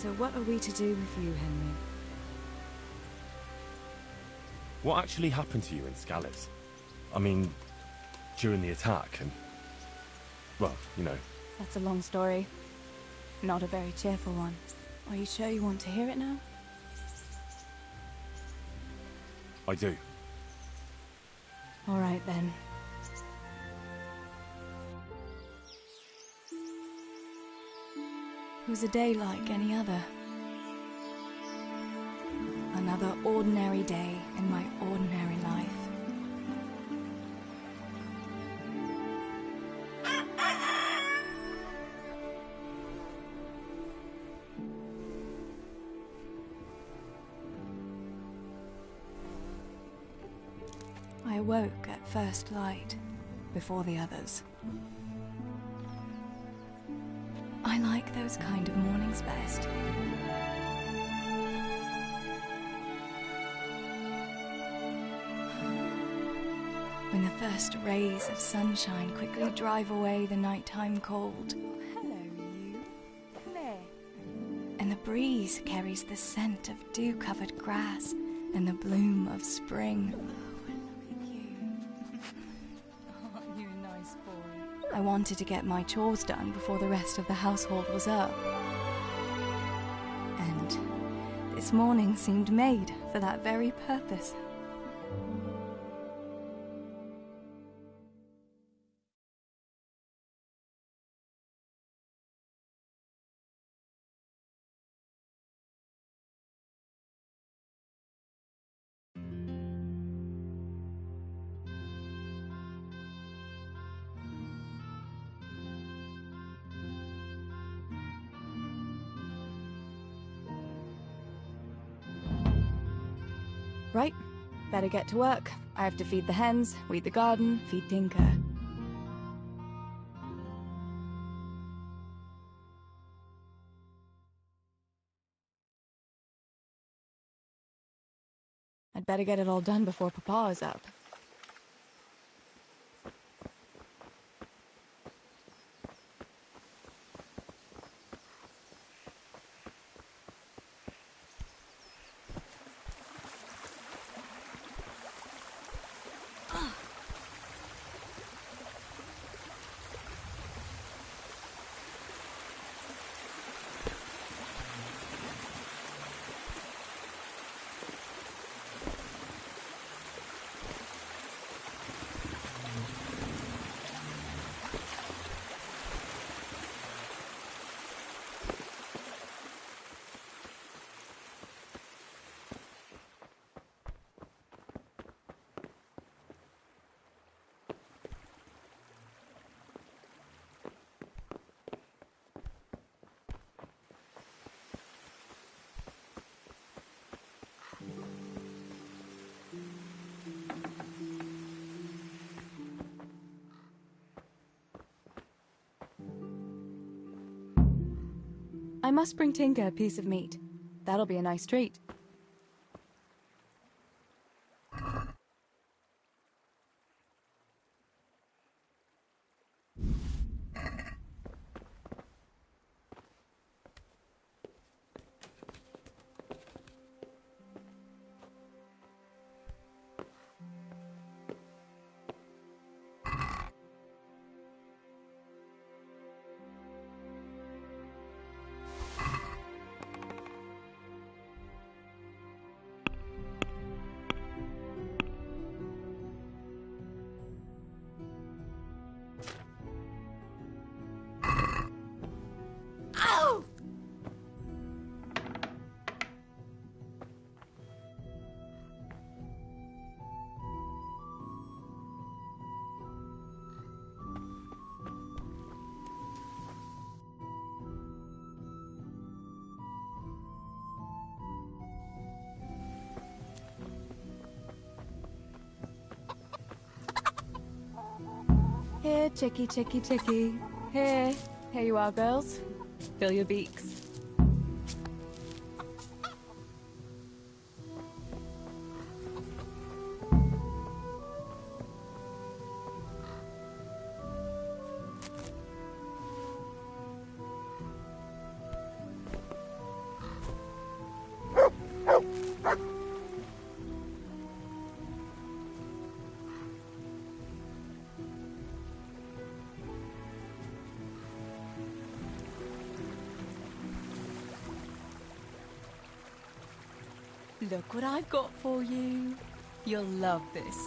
So what are we to do with you, Henry? What actually happened to you in Scalise? I mean, during the attack and... well, you know. That's a long story. Not a very cheerful one. Are you sure you want to hear it now? I do. All right, then. It was a day like any other. Another ordinary day in my ordinary life. I awoke at first light, before the others. I like those kind of mornings best. When the first rays of sunshine quickly drive away the nighttime cold. Hello, you. Come here. And the breeze carries the scent of dew-covered grass and the bloom of spring. I wanted to get my chores done before the rest of the household was up. And this morning seemed made for that very purpose. Right, better get to work. I have to feed the hens, weed the garden, feed Tinker. I'd better get it all done before Papa is up. I must bring Tinker a piece of meat. That'll be a nice treat. Here, chickie, chickie, chickie. Here. Here you are, girls. Fill your beaks. Look what I've got for you. You'll love this.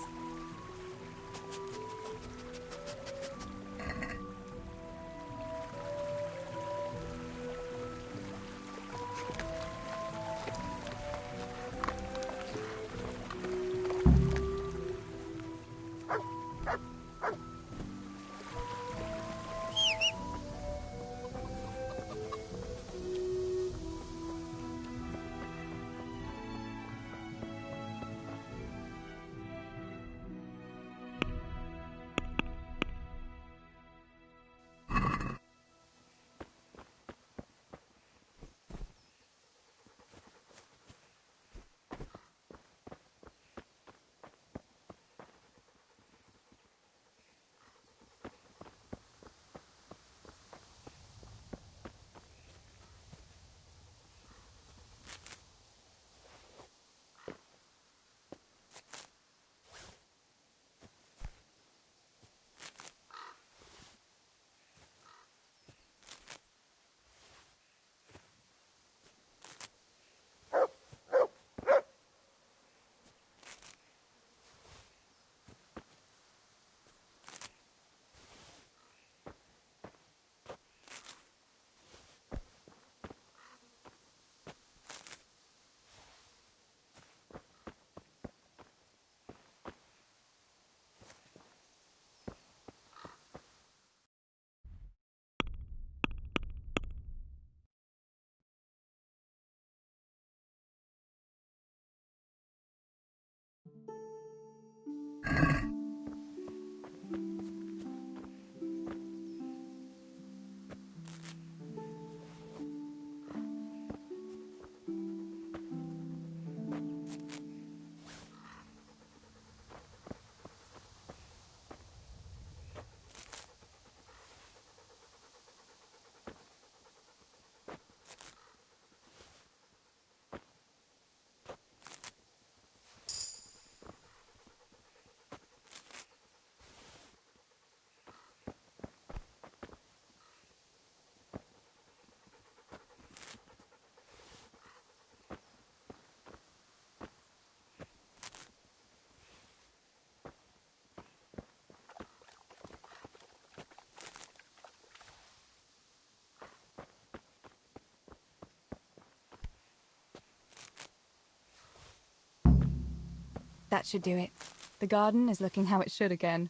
That should do it. The garden is looking how it should again.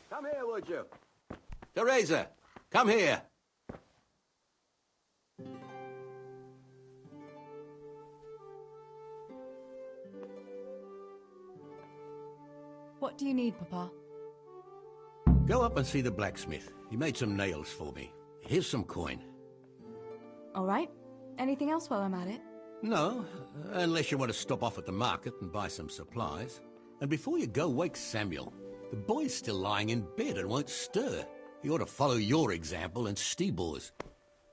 Come here, would you? Teresa, come here. What do you need, Papa? Go up and see the blacksmith. He made some nails for me. Here's some coin. All right. Anything else while I'm at it? No, unless you want to stop off at the market and buy some supplies. And before you go, wake Samuel. The boy's still lying in bed and won't stir. He ought to follow your example and Stebor's.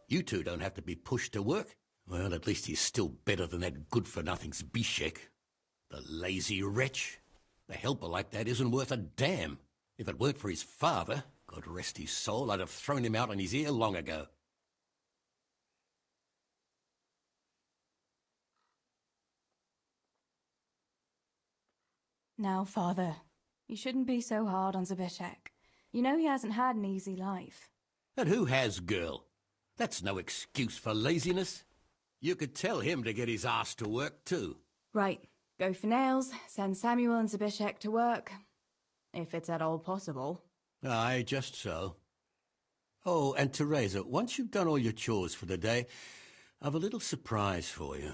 You two don't have to be pushed to work. Well, at least he's still better than that good-for-nothing's Bishek. The lazy wretch. A helper like that isn't worth a damn. If it weren't for his father, God rest his soul, I'd have thrown him out on his ear long ago. Now, Father, you shouldn't be so hard on Zabishek. You know he hasn't had an easy life. And who has, girl? That's no excuse for laziness. You could tell him to get his ass to work, too. Right. Go for nails, send Samuel and Zabishek to work. If it's at all possible. Aye, just so. Oh, and Teresa, once you've done all your chores for the day, I've a little surprise for you.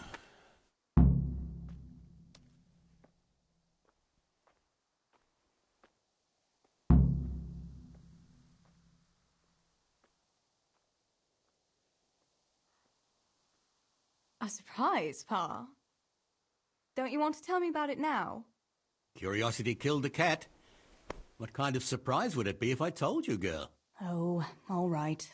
A surprise, Pa? Don't you want to tell me about it now? Curiosity killed the cat. What kind of surprise would it be if I told you, girl? Oh, all right.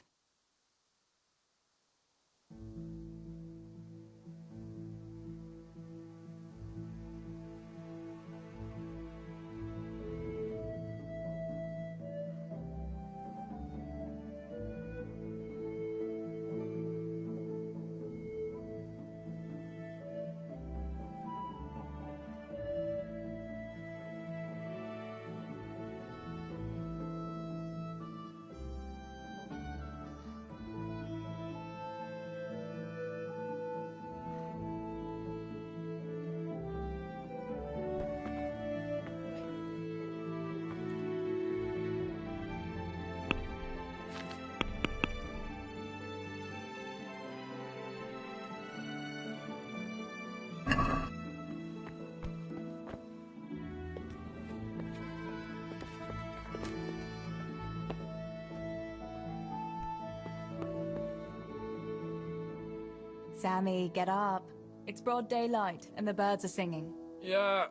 Sammy, get up. It's broad daylight and the birds are singing. Yeah,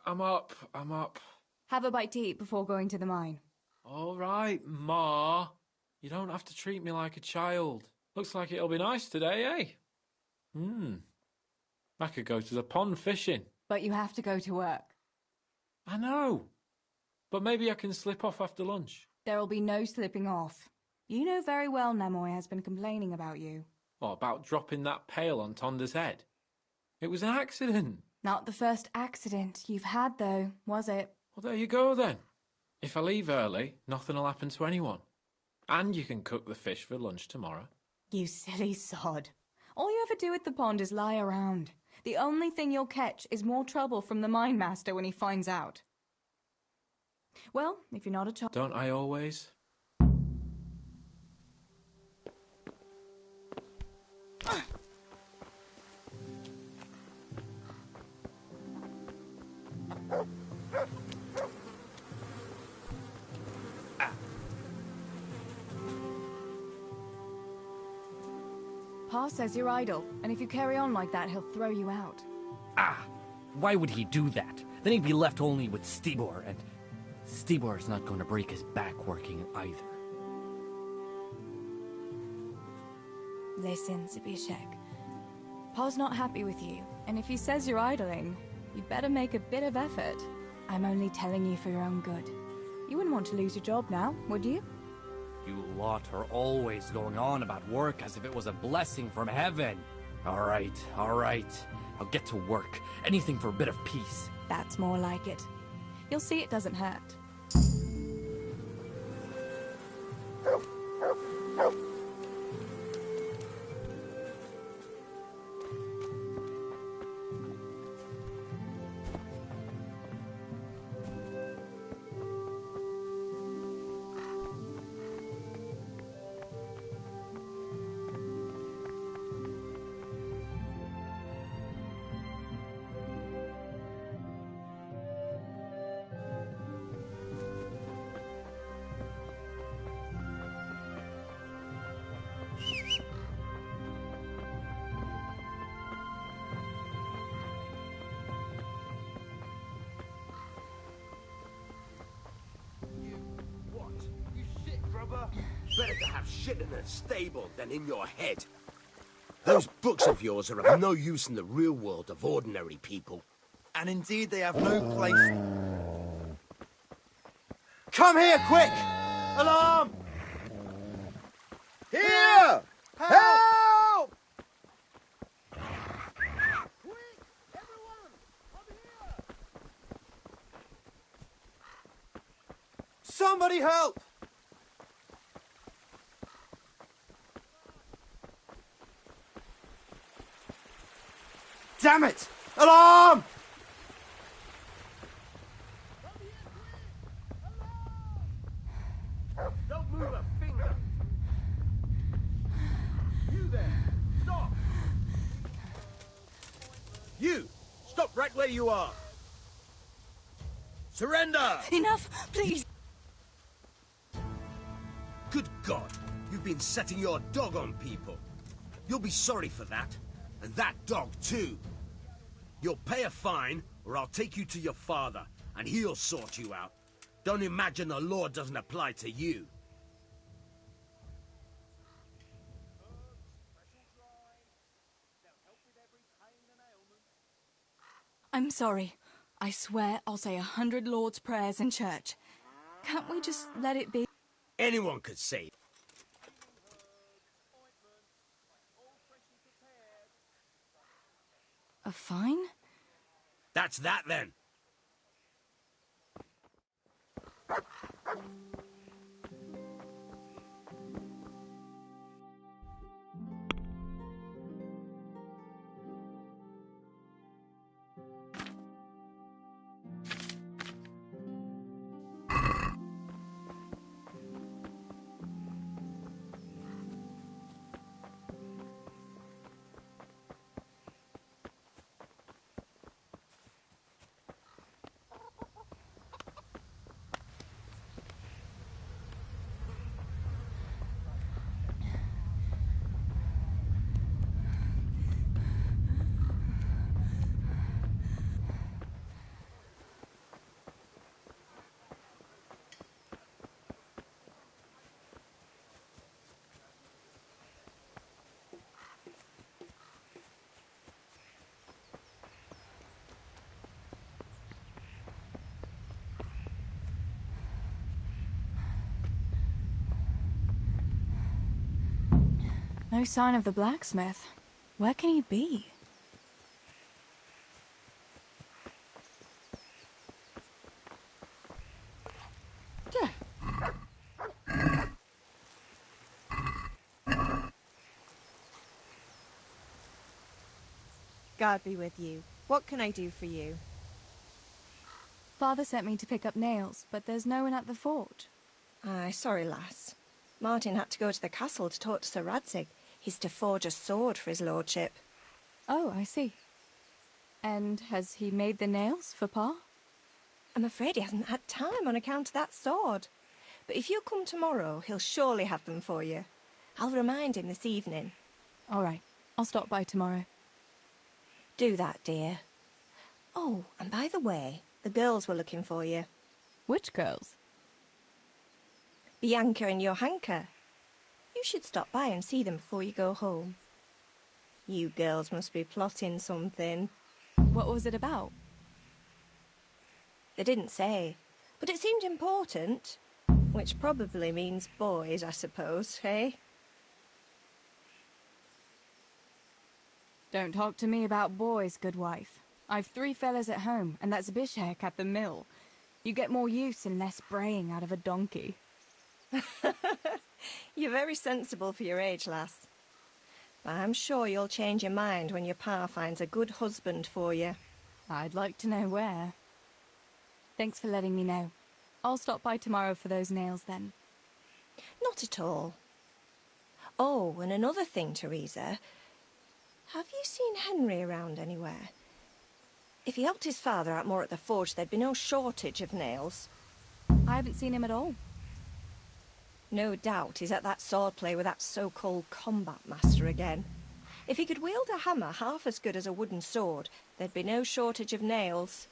I'm up. Have a bite to eat before going to the mine. All right, Ma. You don't have to treat me like a child. Looks like it'll be nice today, eh? I could go to the pond fishing. But you have to go to work. I know. But maybe I can slip off after lunch. There'll be no slipping off. You know very well Namoy has been complaining about you. What about dropping that pail on Tonda's head? It was an accident. Not the first accident you've had, though, was it? Well, there you go, then. If I leave early, nothing'll happen to anyone. And you can cook the fish for lunch tomorrow. You silly sod. All you ever do at the pond is lie around. The only thing you'll catch is more trouble from the mine master when he finds out. Well, if you're not a child... Don't I always? Pa says you're idle, and if you carry on like that, he'll throw you out. Why would he do that? Then he'd be left only with Stibor, and Stibor's not going to break his back working either. Listen, Zbyszek. Pa's not happy with you, and if he says you're idling, you'd better make a bit of effort. I'm only telling you for your own good. You wouldn't want to lose your job now, would you? You lot are always going on about work as if it was a blessing from heaven. All right. I'll get to work. Anything for a bit of peace. That's more like it. You'll see it doesn't hurt. Better to have shit in a stable than in your head. Those books of yours are of no use in the real world of ordinary people. And indeed they have no place... Come here, quick! Alarm! Here! Help! Quick! Everyone! Come here! Somebody help! Damn it! Alarm! Don't move a finger! You there! Stop! You! Stop right where you are! Surrender! Enough, please! Good God! You've been setting your dog on people! You'll be sorry for that. And that dog, too. You'll pay a fine, or I'll take you to your father, and he'll sort you out. Don't imagine the law doesn't apply to you. I'm sorry. I swear I'll say 100 Lord's prayers in church. Can't we just let it be? Anyone could say it. A fine? That's that, then. No sign of the blacksmith. Where can he be? God be with you. What can I do for you? Father sent me to pick up nails, but there's no one at the forge. Aye, sorry, lass. Martin had to go to the castle to talk to Sir Radzig. He's to forge a sword for his lordship. Oh, I see. And has he made the nails for Pa? I'm afraid he hasn't had time on account of that sword. But if you come tomorrow, he'll surely have them for you. I'll remind him this evening. All right, I'll stop by tomorrow. Do that, dear. Oh, and by the way, the girls were looking for you. Which girls? Bianca and Johanka. You should stop by and see them before you go home. You girls must be plotting something. What was it about? They didn't say, but it seemed important. Which probably means boys, I suppose, eh? Don't talk to me about boys, good wife. I've 3 fellas at home, and that's Bishek at the mill. You get more use and less braying out of a donkey. You're very sensible for your age, lass. But I'm sure you'll change your mind when your pa finds a good husband for you. I'd like to know where. Thanks for letting me know. I'll stop by tomorrow for those nails then. Not at all. Oh, and another thing, Teresa. Have you seen Henry around anywhere? If he helped his father out more at the forge, there'd be no shortage of nails. I haven't seen him at all. No doubt he's at that swordplay with that so-called combat master again. If he could wield a hammer half as good as a wooden sword, there'd be no shortage of nails.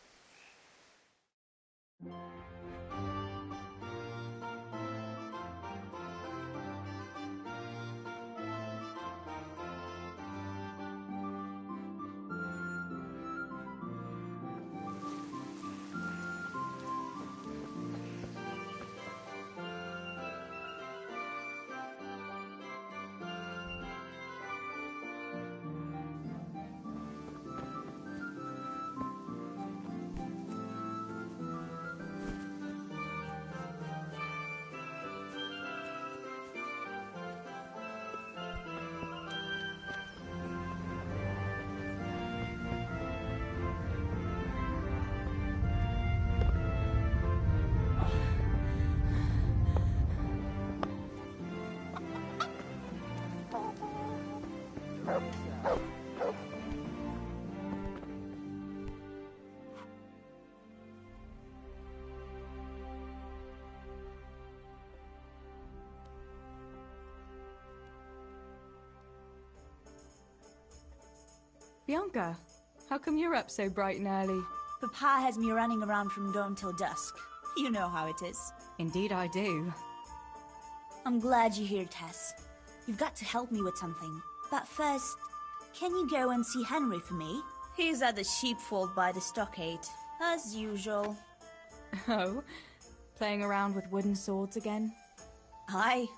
Bianca, how come you're up so bright and early? Papa has me running around from dawn till dusk. You know how it is. Indeed I do. I'm glad you're here, Tess. You've got to help me with something. But first, can you go and see Henry for me? He's at the sheepfold by the stockade, as usual. Oh? Playing around with wooden swords again? Aye.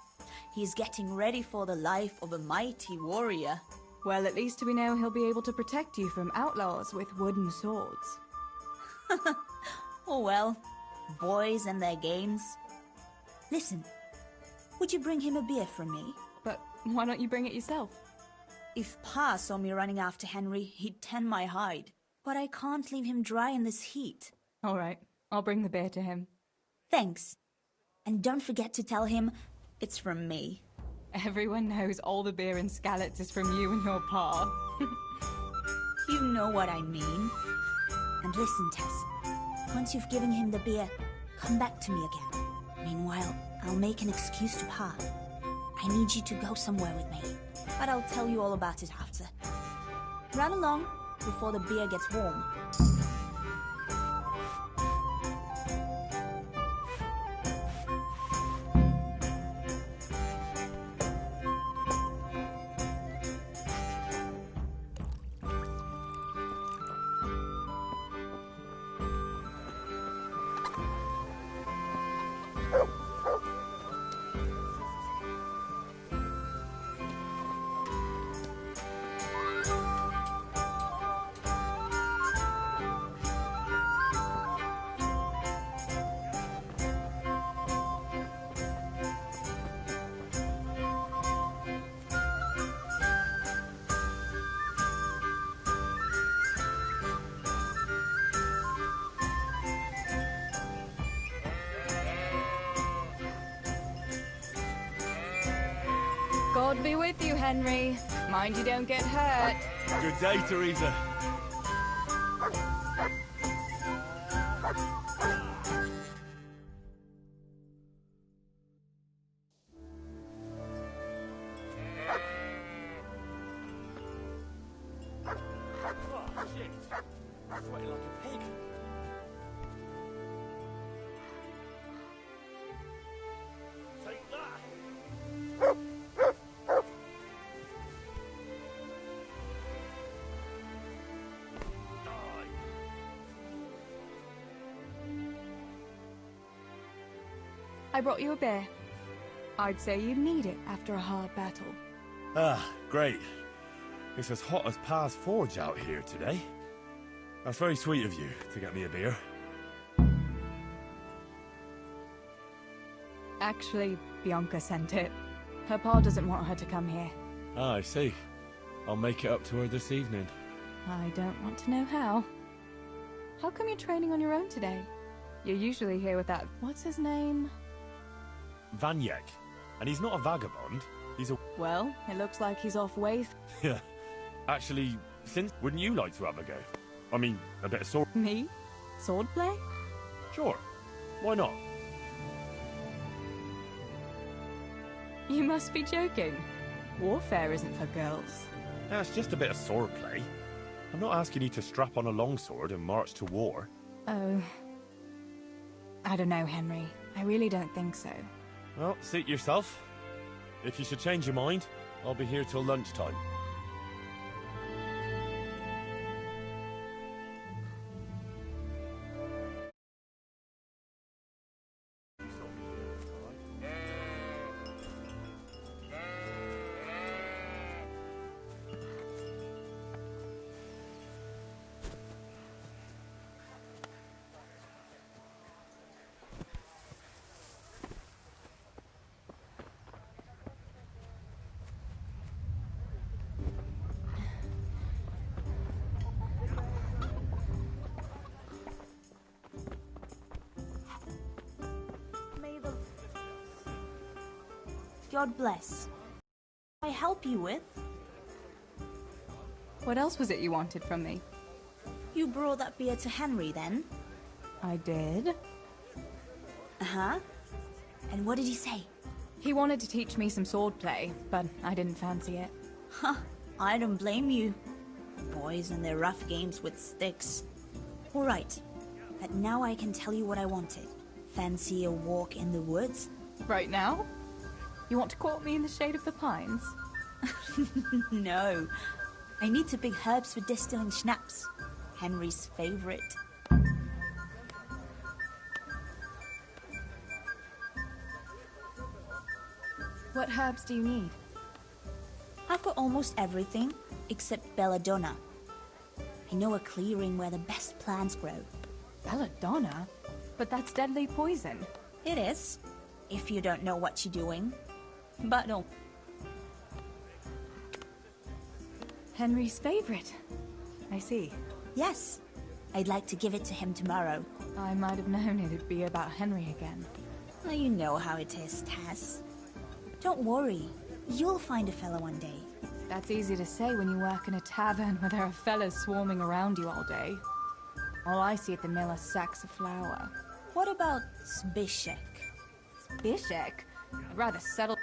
He's getting ready for the life of a mighty warrior. Well, at least we know he'll be able to protect you from outlaws with wooden swords. Oh well, boys and their games. Listen, would you bring him a beer from me? But why don't you bring it yourself? If Pa saw me running after Henry, he'd tan my hide. But I can't leave him dry in this heat. All right, I'll bring the beer to him. Thanks. And don't forget to tell him it's from me. Everyone knows all the beer in Skalitz is from you and your pa. You know what I mean. And listen, Tess. Once you've given him the beer, come back to me again. Meanwhile, I'll make an excuse to Pa. I need you to go somewhere with me. But I'll tell you all about it after. Run along before the beer gets warm. Henry. Mind you don't get hurt. Good day, Teresa. I brought you a beer. I'd say you need it after a hard battle. Ah, great. It's as hot as Pa's Forge out here today. That's very sweet of you to get me a beer. Actually, Bianca sent it. Her pa doesn't want her to come here. Ah, I see. I'll make it up to her this evening. I don't want to know how. How come you're training on your own today? You're usually here with that... What's his name? Vanyek. And he's not a vagabond. He's a... Well, it looks like he's off way... Yeah. Actually, wouldn't you like to have a go? I mean, a bit of sword... Me? Swordplay? Sure. Why not? You must be joking. Warfare isn't for girls. That's just a bit of swordplay. I'm not asking you to strap on a longsword and march to war. Oh... I don't know, Henry. I really don't think so. Well, suit yourself. If you should change your mind, I'll be here till lunchtime. God bless. I help you with? What else was it you wanted from me? You brought that beer to Henry then? I did. Uh-huh. And what did he say? He wanted to teach me some swordplay, but I didn't fancy it. Huh, I don't blame you. Boys and their rough games with sticks. Alright, but now I can tell you what I wanted. Fancy a walk in the woods? Right now? You want to court me in the shade of the pines? No. I need to pick herbs for distilling schnapps. Henry's favorite. What herbs do you need? I've got almost everything, except belladonna. I know a clearing where the best plants grow. Belladonna? But that's deadly poison. It is, if you don't know what you're doing. But don't. Henry's favorite. I see. Yes. I'd like to give it to him tomorrow. I might have known it'd be about Henry again. Well, you know how it is, Tess. Don't worry. You'll find a fella one day. That's easy to say when you work in a tavern where there are fellas swarming around you all day. All I see at the mill are sacks of flour. What about Zbyszek? Zbyszek? I'd rather settle...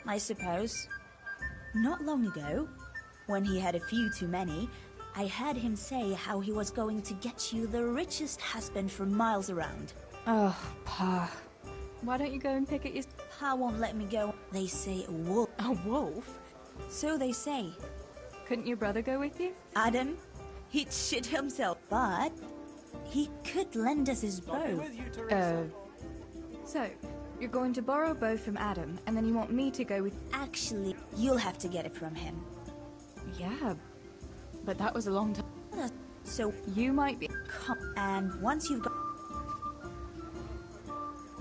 I suppose. Not long ago, when he had a few too many, I heard him say how he was going to get you the richest husband for miles around. Oh, Pa. Why don't you go and pick at your... Pa won't let me go. They say a wolf. A wolf? So they say. Couldn't your brother go with you? Adam, he'd shit himself, but he could lend us his bow. So, you're going to borrow a bow from Adam, and then you want me to go with... Actually, you'll have to get it from him. Yeah, but that was a long time. So you might be... Come, and once you've got...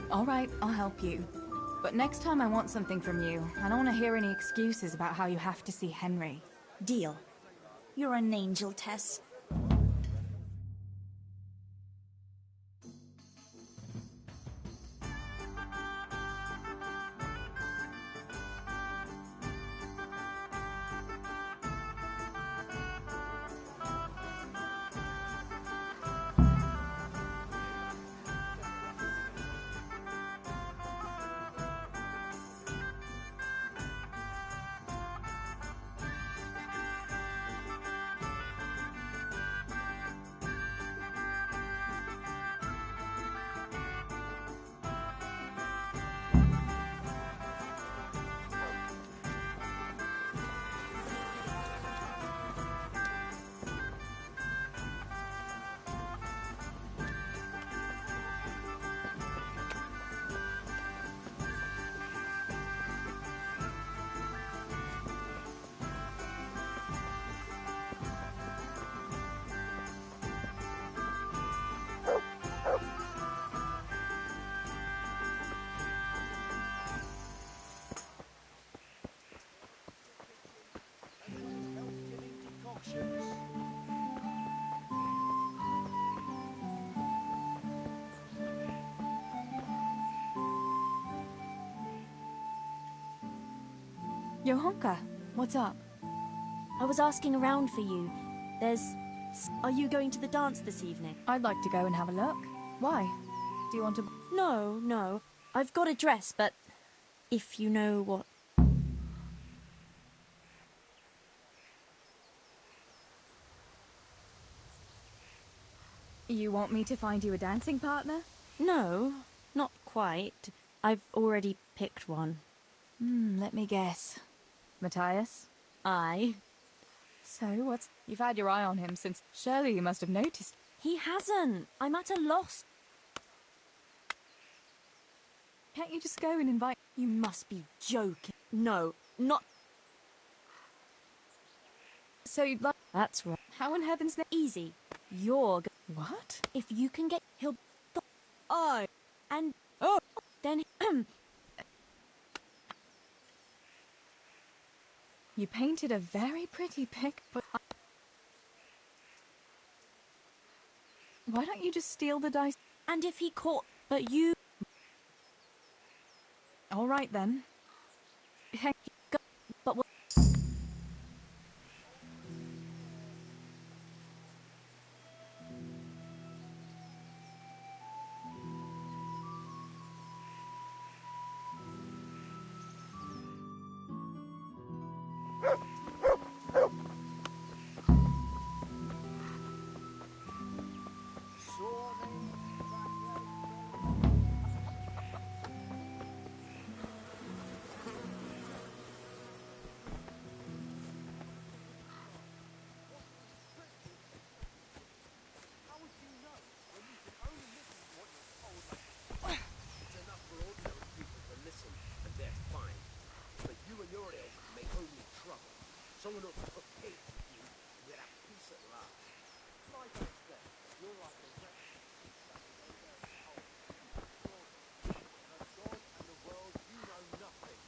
Alright, I'll help you. But next time I want something from you. I don't want to hear any excuses about how you have to see Henry. Deal. You're an angel, Tess. Johanka, what's up? I was asking around for you. Are you going to the dance this evening? I'd like to go and have a look. Why? Do you want to... No. I've got a dress, but if you know what... You want me to find you a dancing partner? No, not quite. I've already picked one. Let me guess. Matthias? Aye. So, You've had your eye on him since... Surely you must have noticed. He hasn't. I'm at a loss. Can't you just go and invite... You must be joking. No, not... So you'd like... That's right. How in heaven's name... Easy. What? If you can get... He'll... Oh. And... Oh. Then... You painted a very pretty pic, but... Why don't you just steal the dice? And if he caught... But you... All right, then. Hey, but what... Someone who put hate with you with a piece of love. Like I said, you're like a wreck. The God and the world, you know nothing.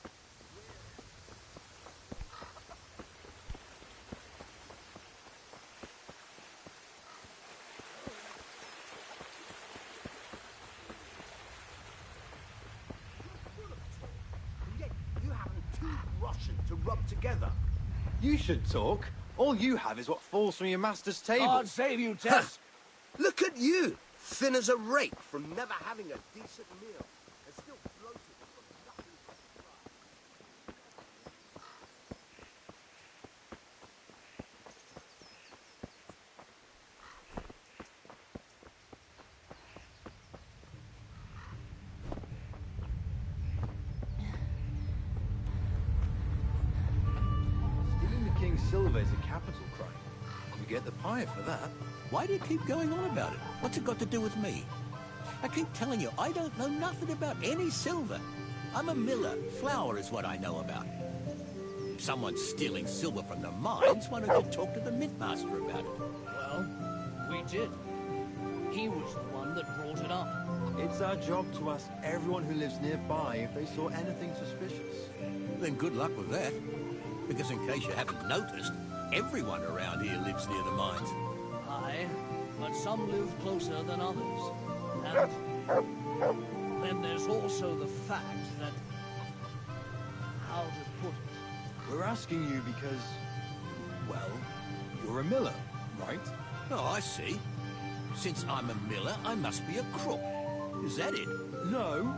You're full of talk, and yet you haven't two Russian to rub together. You should talk. All you have is what falls from your master's table. God save you, Tess! Look at you! Thin as a rake from never having a decent meal. And still bloated from nothing but Stealing the king's silver is a capital crime. You get the pyre for that. Why do you keep going on about it? What's it got to do with me? I keep telling you, I don't know nothing about any silver. I'm a miller. Flour is what I know about. If someone's stealing silver from the mines, why don't you talk to the mint master about it? Well, we did. He was the one that brought it up. It's our job to ask everyone who lives nearby if they saw anything suspicious. Then good luck with that. Because in case you haven't noticed, everyone around here lives near the mines. Aye, but some live closer than others. And then there's also the fact that... How to put it? We're asking you because, well, you're a miller, right? Oh, I see. Since I'm a miller, I must be a crook. Is that it? No,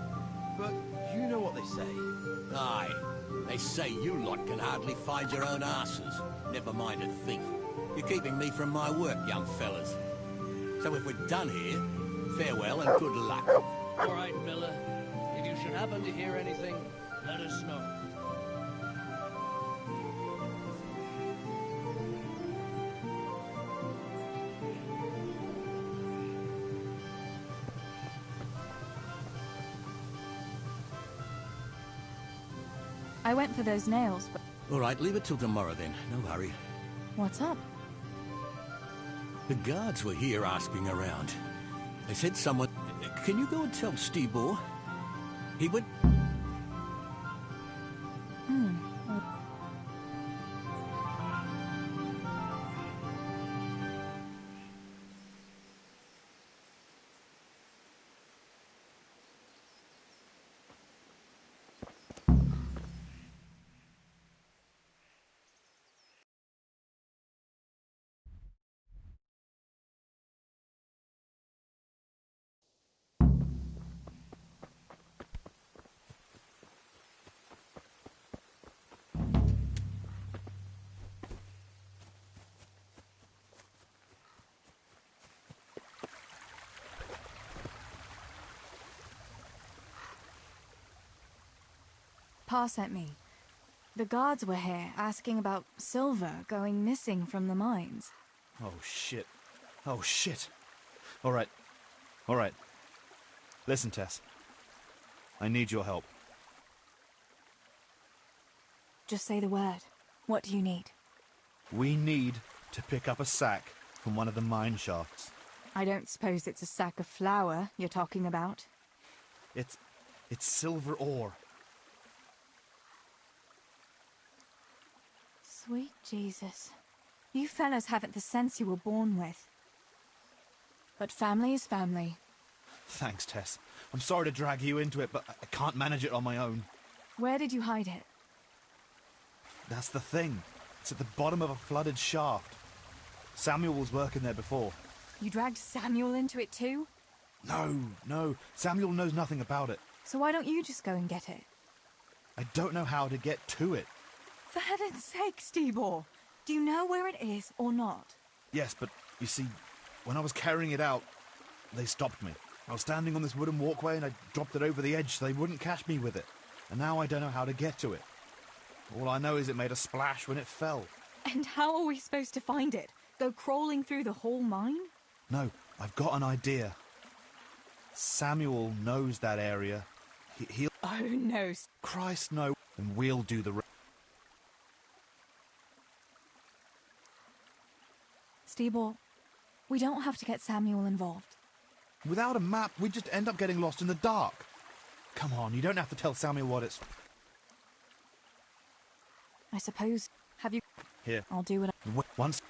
but you know what they say. Aye. They say you lot can hardly find your own asses. Never mind a thief. You're keeping me from my work, young fellas. So if we're done here, farewell and good luck. All right, Miller. If you should happen to hear anything, let us know. I went for those nails, but... All right, leave it till tomorrow then. No hurry. What's up? The guards were here asking around. They said someone... Can you go and tell Stibor? He went... Pa sent me. The guards were here asking about silver going missing from the mines. Oh, shit. Oh, shit. All right. All right. Listen, Tess. I need your help. Just say the word. What do you need? We need to pick up a sack from one of the mine shafts. I don't suppose it's a sack of flour you're talking about? It's silver ore. Sweet Jesus. You fellas haven't the sense you were born with. But family is family. Thanks, Tess. I'm sorry to drag you into it, but I can't manage it on my own. Where did you hide it? That's the thing. It's at the bottom of a flooded shaft. Samuel was working there before. You dragged Samuel into it too? No. Samuel knows nothing about it. So why don't you just go and get it? I don't know how to get to it. For heaven's sake, Stebor! Do you know where it is or not? Yes, but you see, when I was carrying it out, they stopped me. I was standing on this wooden walkway and I dropped it over the edge so they wouldn't catch me with it. And now I don't know how to get to it. All I know is it made a splash when it fell. And how are we supposed to find it? Go crawling through the whole mine? No, I've got an idea. Samuel knows that area. He'll... Oh, no. Christ, no. And we'll do the rest. Stebor, we don't have to get Samuel involved. Without a map, we'd just end up getting lost in the dark. Come on, you don't have to tell Samuel what it's... I suppose. Have you... Here. I'll do it. Once...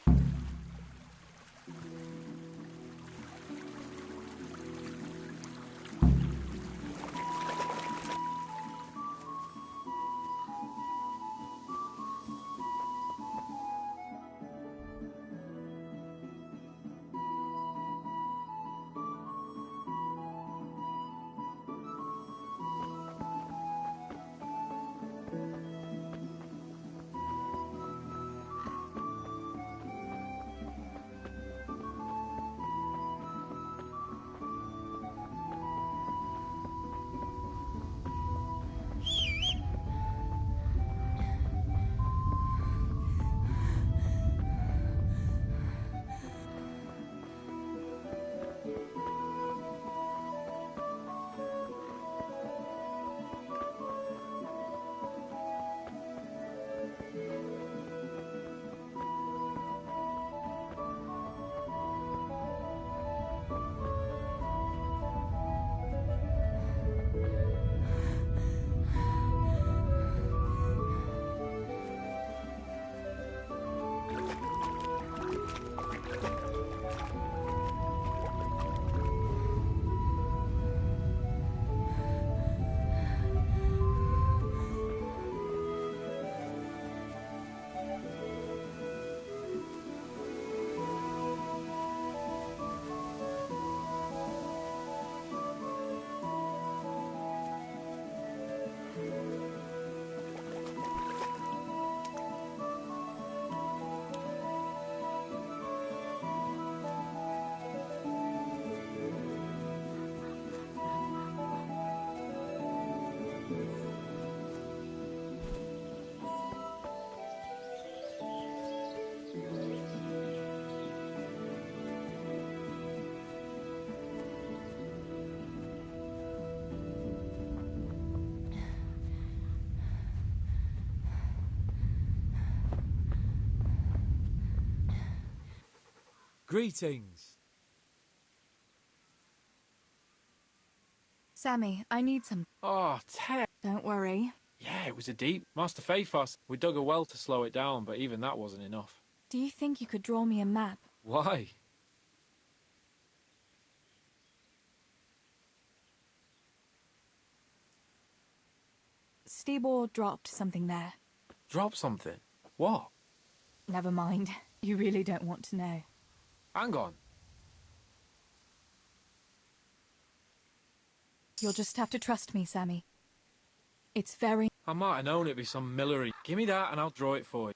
Greetings. Sammy, I need some... Oh, Ted. Don't worry. Yeah, it was a deep... Master Phaethos. We dug a well to slow it down, but even that wasn't enough. Do you think you could draw me a map? Why? Stebor dropped something there. Drop something? What? Never mind. You really don't want to know. Hang on. You'll just have to trust me, Sammy. It's very... I might have known it'd be some millery. Give me that and I'll draw it for you.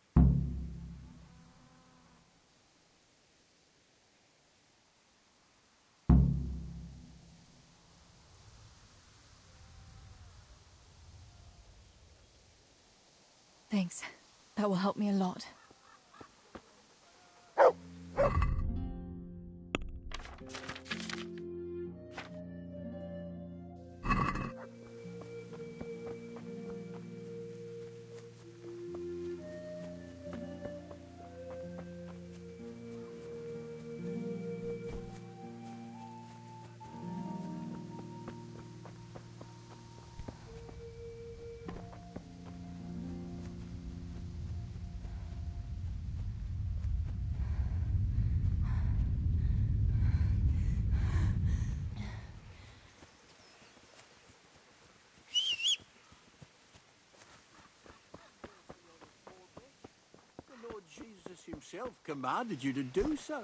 Thanks. That will help me a lot. The Lord Jesus himself commanded you to do so.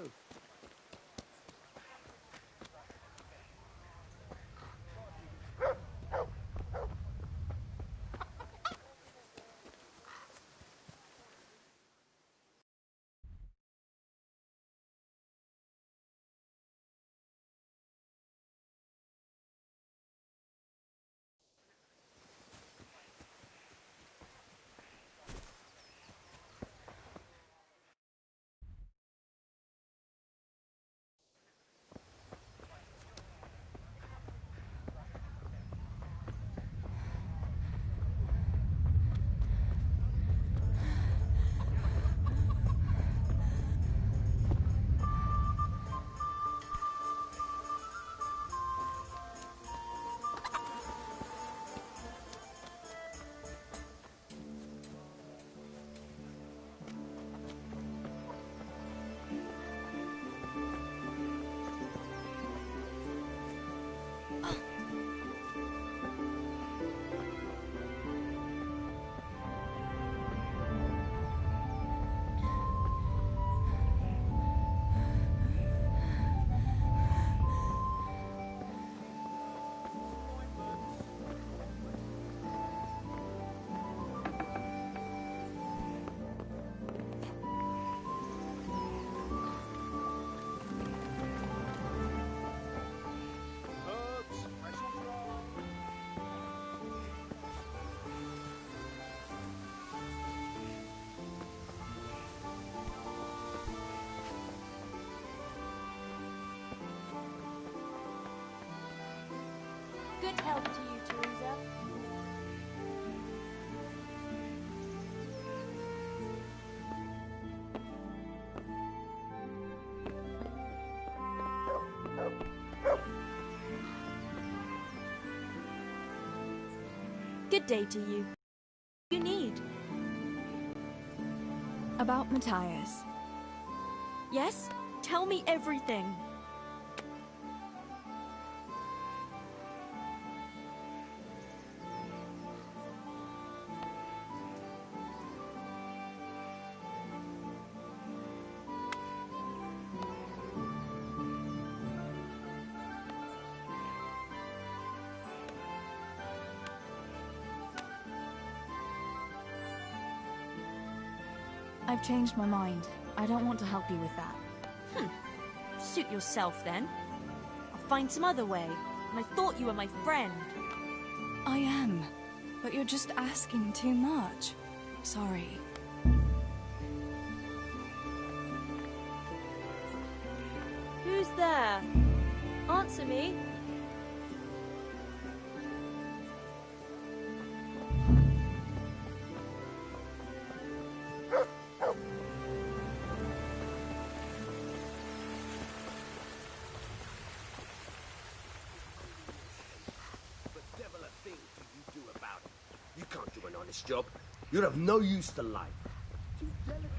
Good health to you, Teresa. Good day to you. You need. About Matthias. Yes? Tell me everything. I've changed my mind. I don't want to help you with that. Suit yourself, then. I'll find some other way. And I thought you were my friend. I am. But you're just asking too much. Sorry. Who's there? Answer me. Job, you're of no use to life. Too delicate.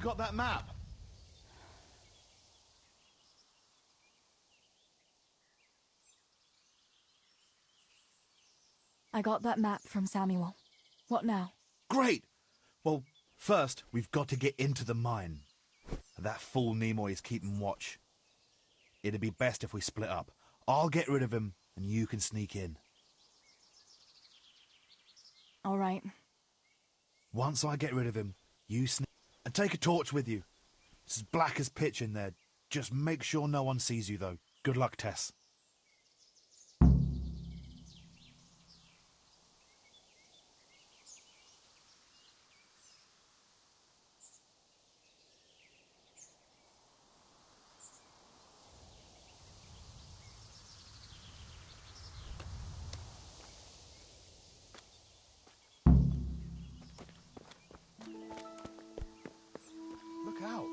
got that map? I got that map from Samuel. What now? Great! Well, first, we've got to get into the mine. That fool Nimoy is keeping watch. It'd be best if we split up. I'll get rid of him, and you can sneak in. All right. Once I get rid of him, you sneak... And take a torch with you. It's as black as pitch in there. Just make sure no one sees you, though. Good luck, Tess. Look out.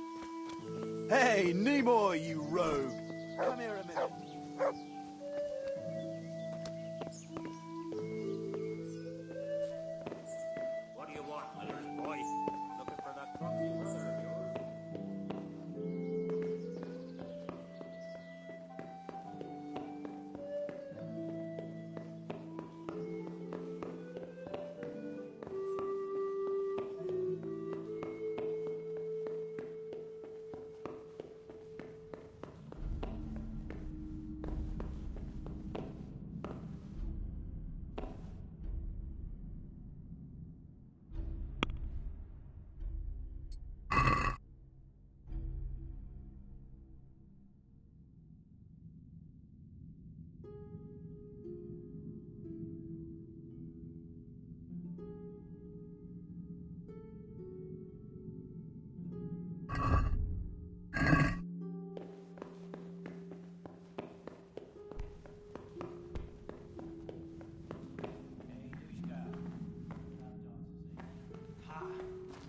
Hey, Nimoy, you rogue! Come here a minute. What do you want, letters, boy? Looking for that clumsy brother of yours?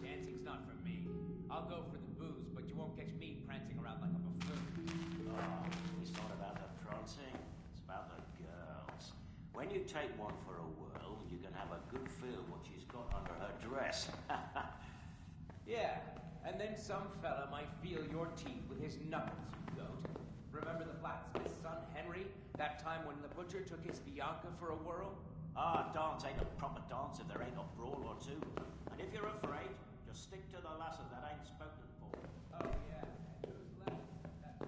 Dancing's not for me. I'll go for the booze, but you won't catch me prancing around like a buffoon. Oh, it's not about the prancing. It's about the girls. When you take one for a whirl, you can have a good feel what she's got under her dress. Yeah, and then some fella might feel your teeth with his knuckles, you goat. Remember the blacksmith's son, Henry? That time when the butcher took his Bianca for a whirl? Ah, dance ain't a proper dance if there ain't a brawl or two. And if you're afraid, just stick to the lasses that ain't spoken for. Oh, yeah. And who's left? That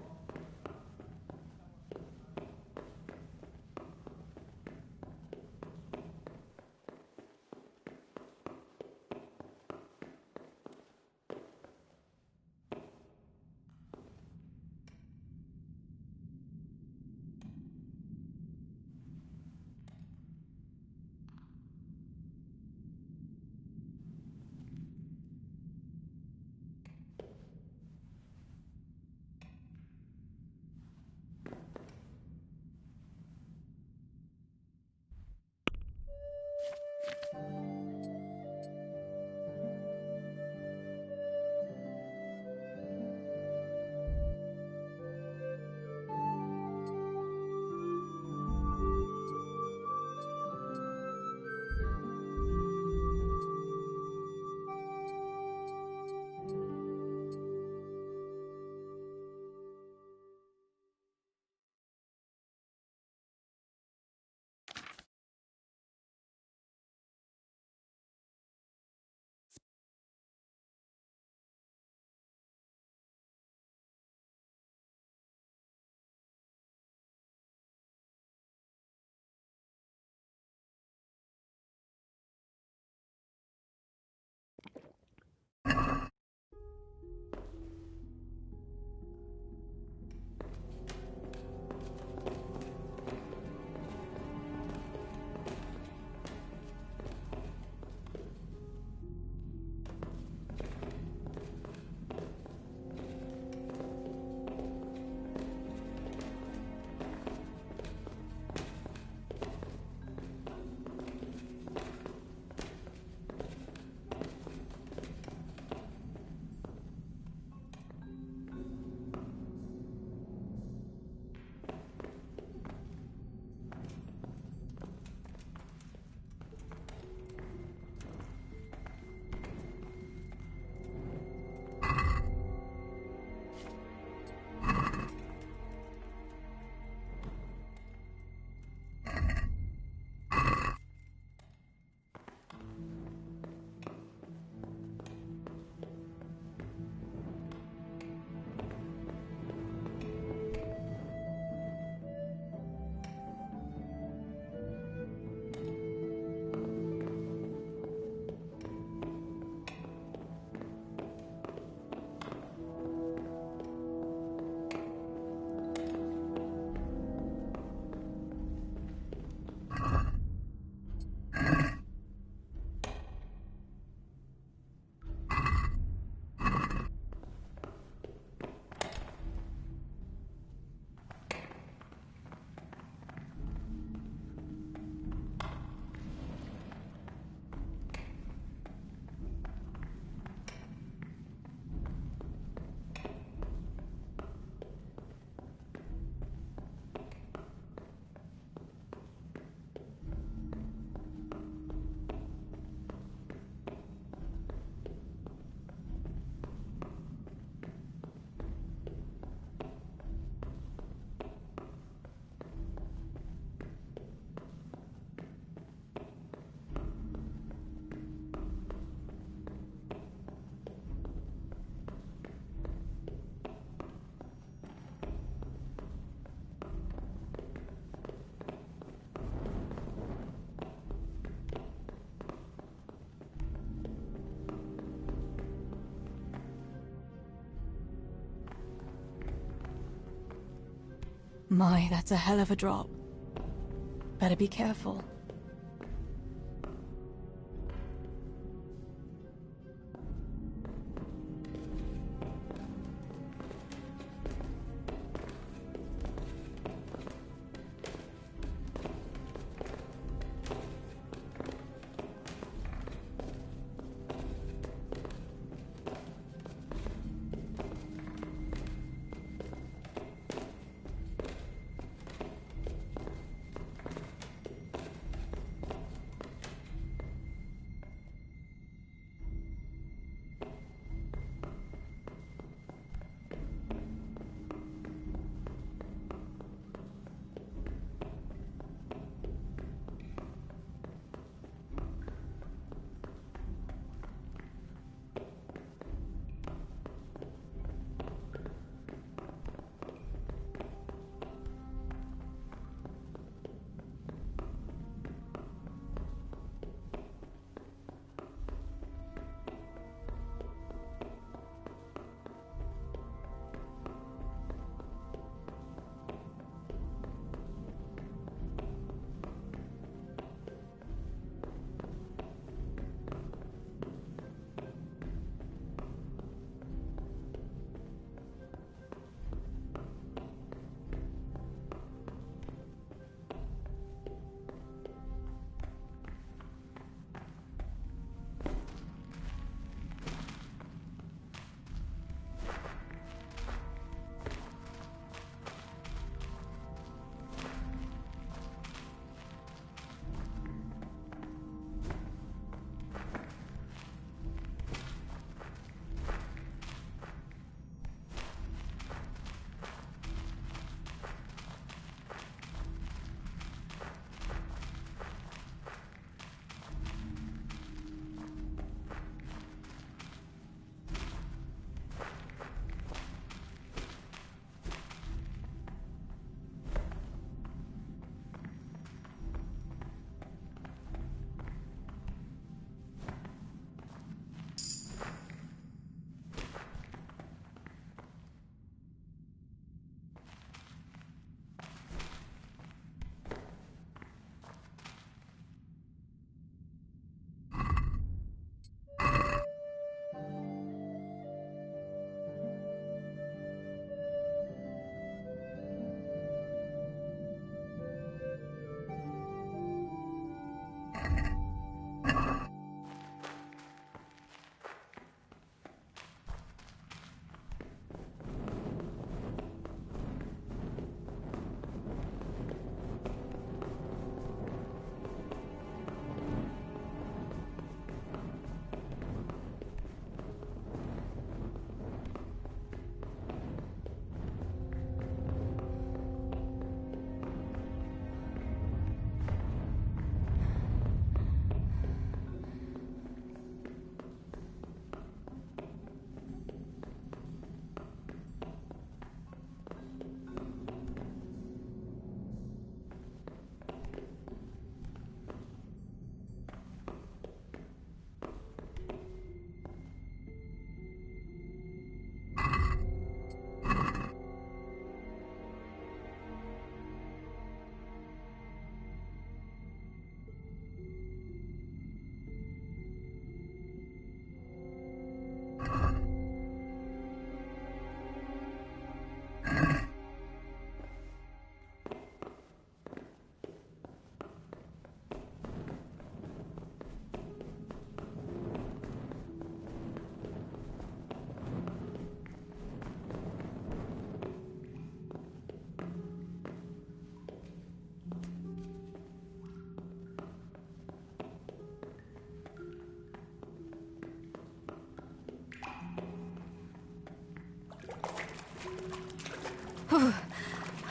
My, that's a hell of a drop. Better be careful.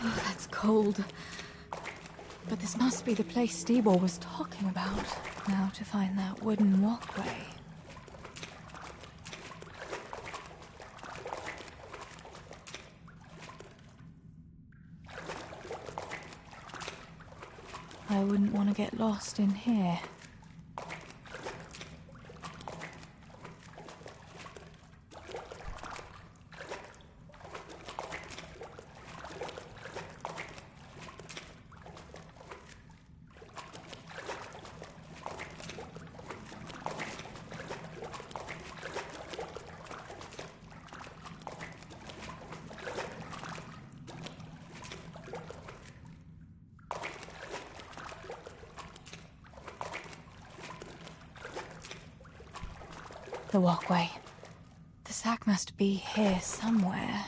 Oh, that's cold. But this must be the place Stibor was talking about. Now to find that wooden walkway. I wouldn't want to get lost in here. The walkway. The sack must be here somewhere.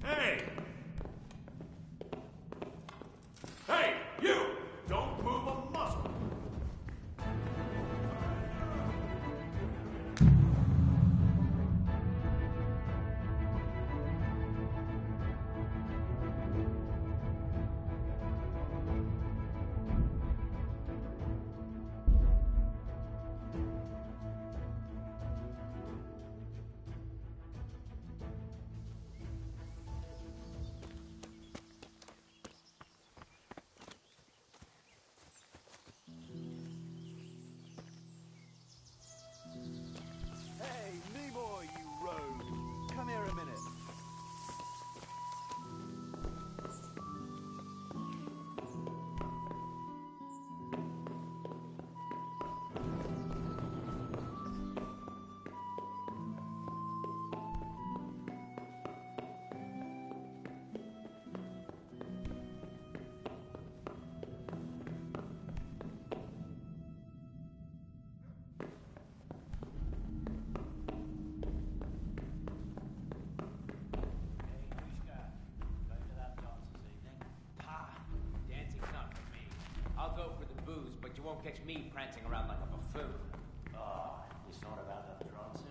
Hey! Hey, you! Don't move a muscle! Hey, Nimoy, you rogue! Come here a minute. I'll go for the booze, but you won't catch me prancing around like a buffoon. Ah, it's not about the dancing.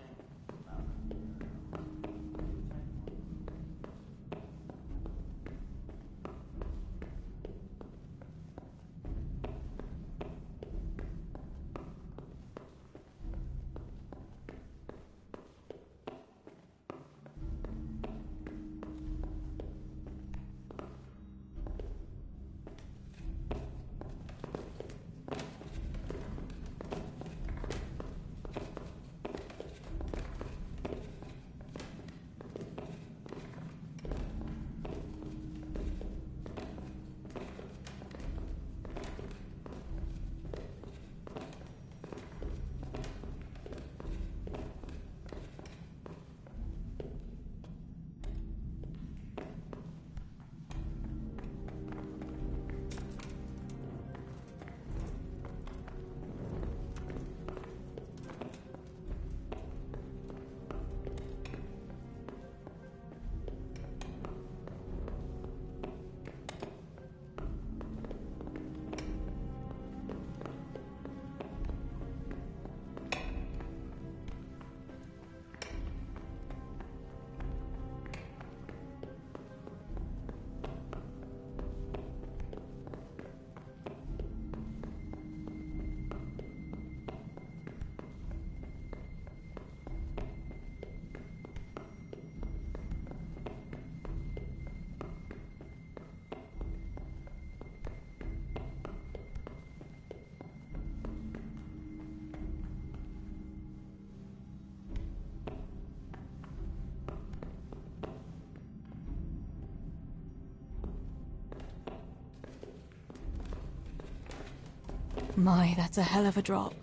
My, that's a hell of a drop.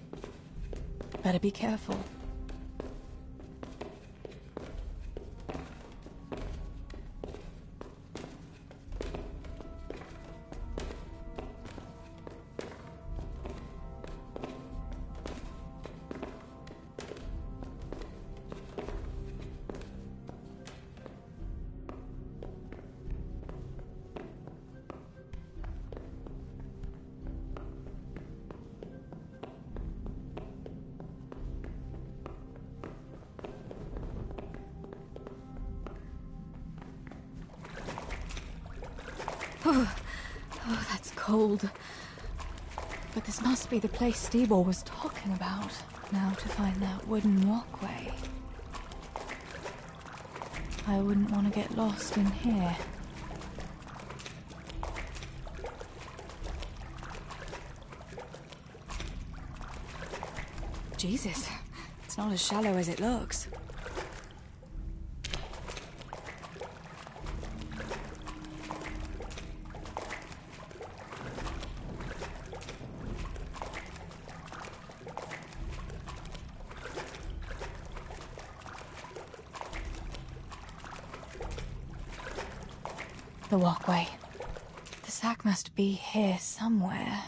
Better be careful. Oh, that's cold. But this must be the place Stebor was talking about. Now to find that wooden walkway. I wouldn't want to get lost in here. Jesus, it's not as shallow as it looks. The walkway. The sack must be here somewhere.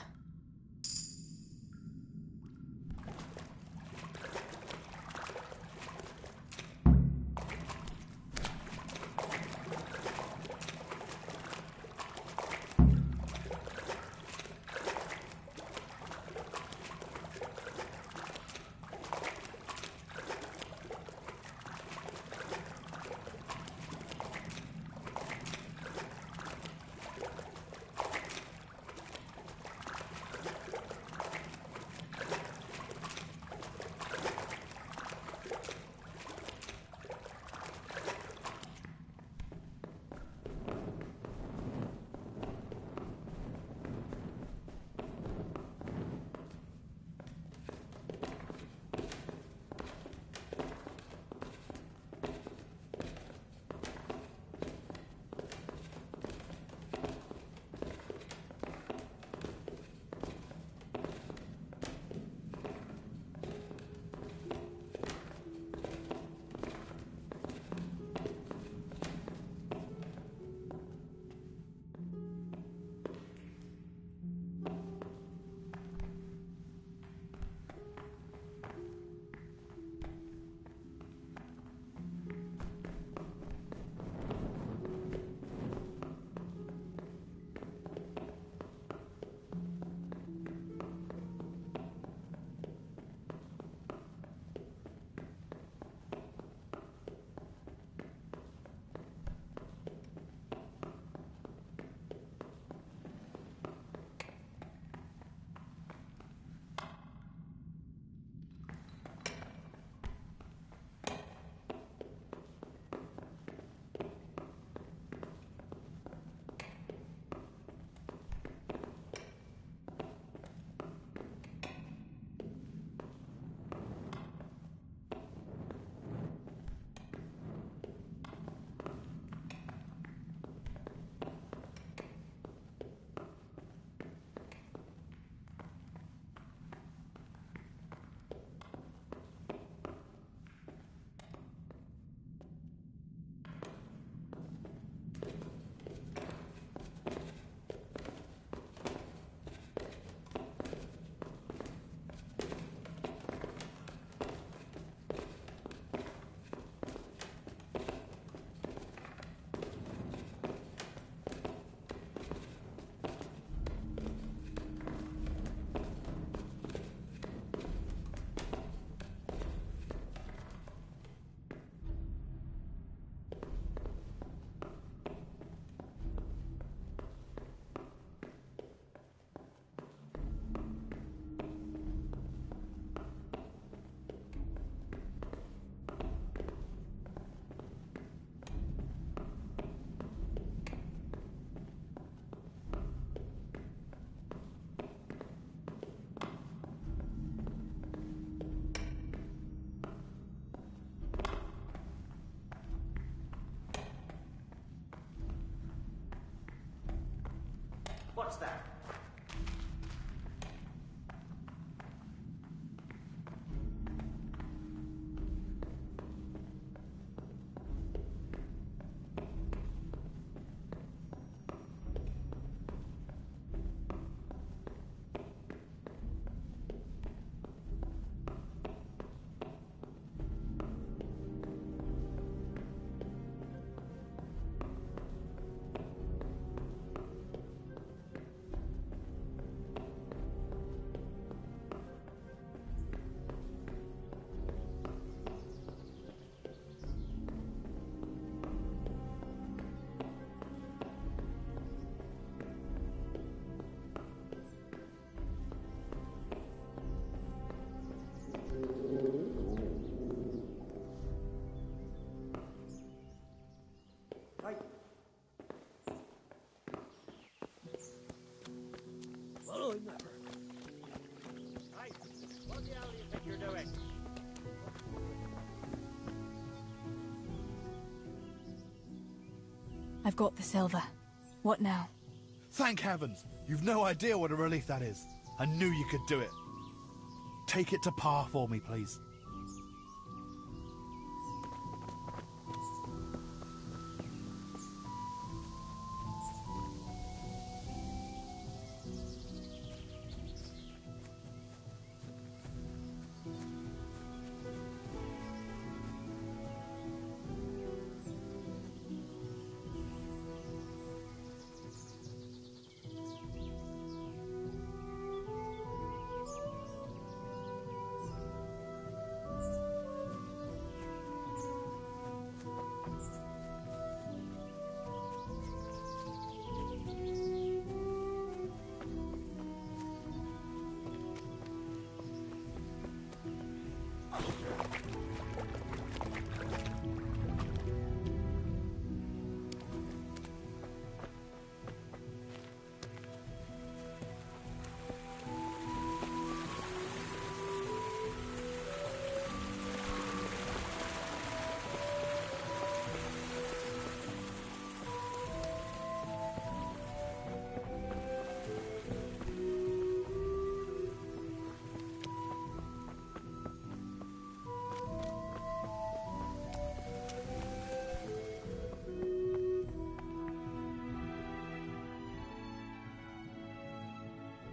What's that? going there. Hey, what the hell do you think you're doing? I've got the silver. What now? Thank heavens! You've no idea what a relief that is. I knew you could do it. Take it to Pa for me, please.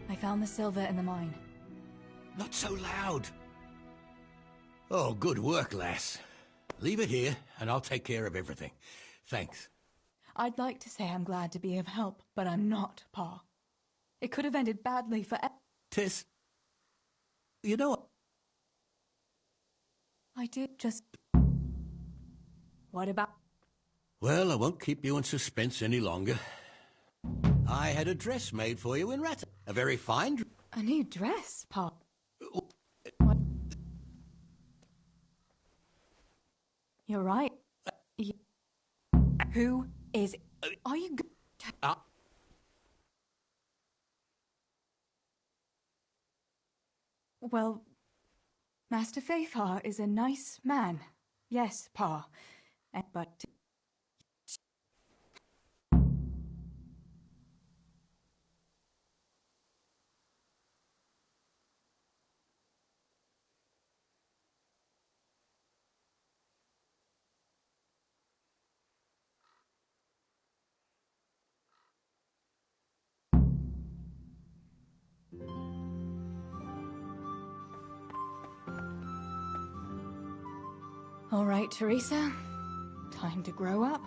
I found the silver in the mine. Not so loud. Oh, good work, lass. Leave it here, and I'll take care of everything. Thanks. I'd like to say I'm glad to be of help, but I'm not, Pa. It could have ended badly for... Tess, you know what? I did just... What about... Well, I won't keep you in suspense any longer. I had a dress made for you in Ratta. A very fine dress. A new dress, Pa? What? You're right. Who is... Are you... Well, Master Faithar is a nice man. Yes, Pa. But... All right, Teresa. Time to grow up.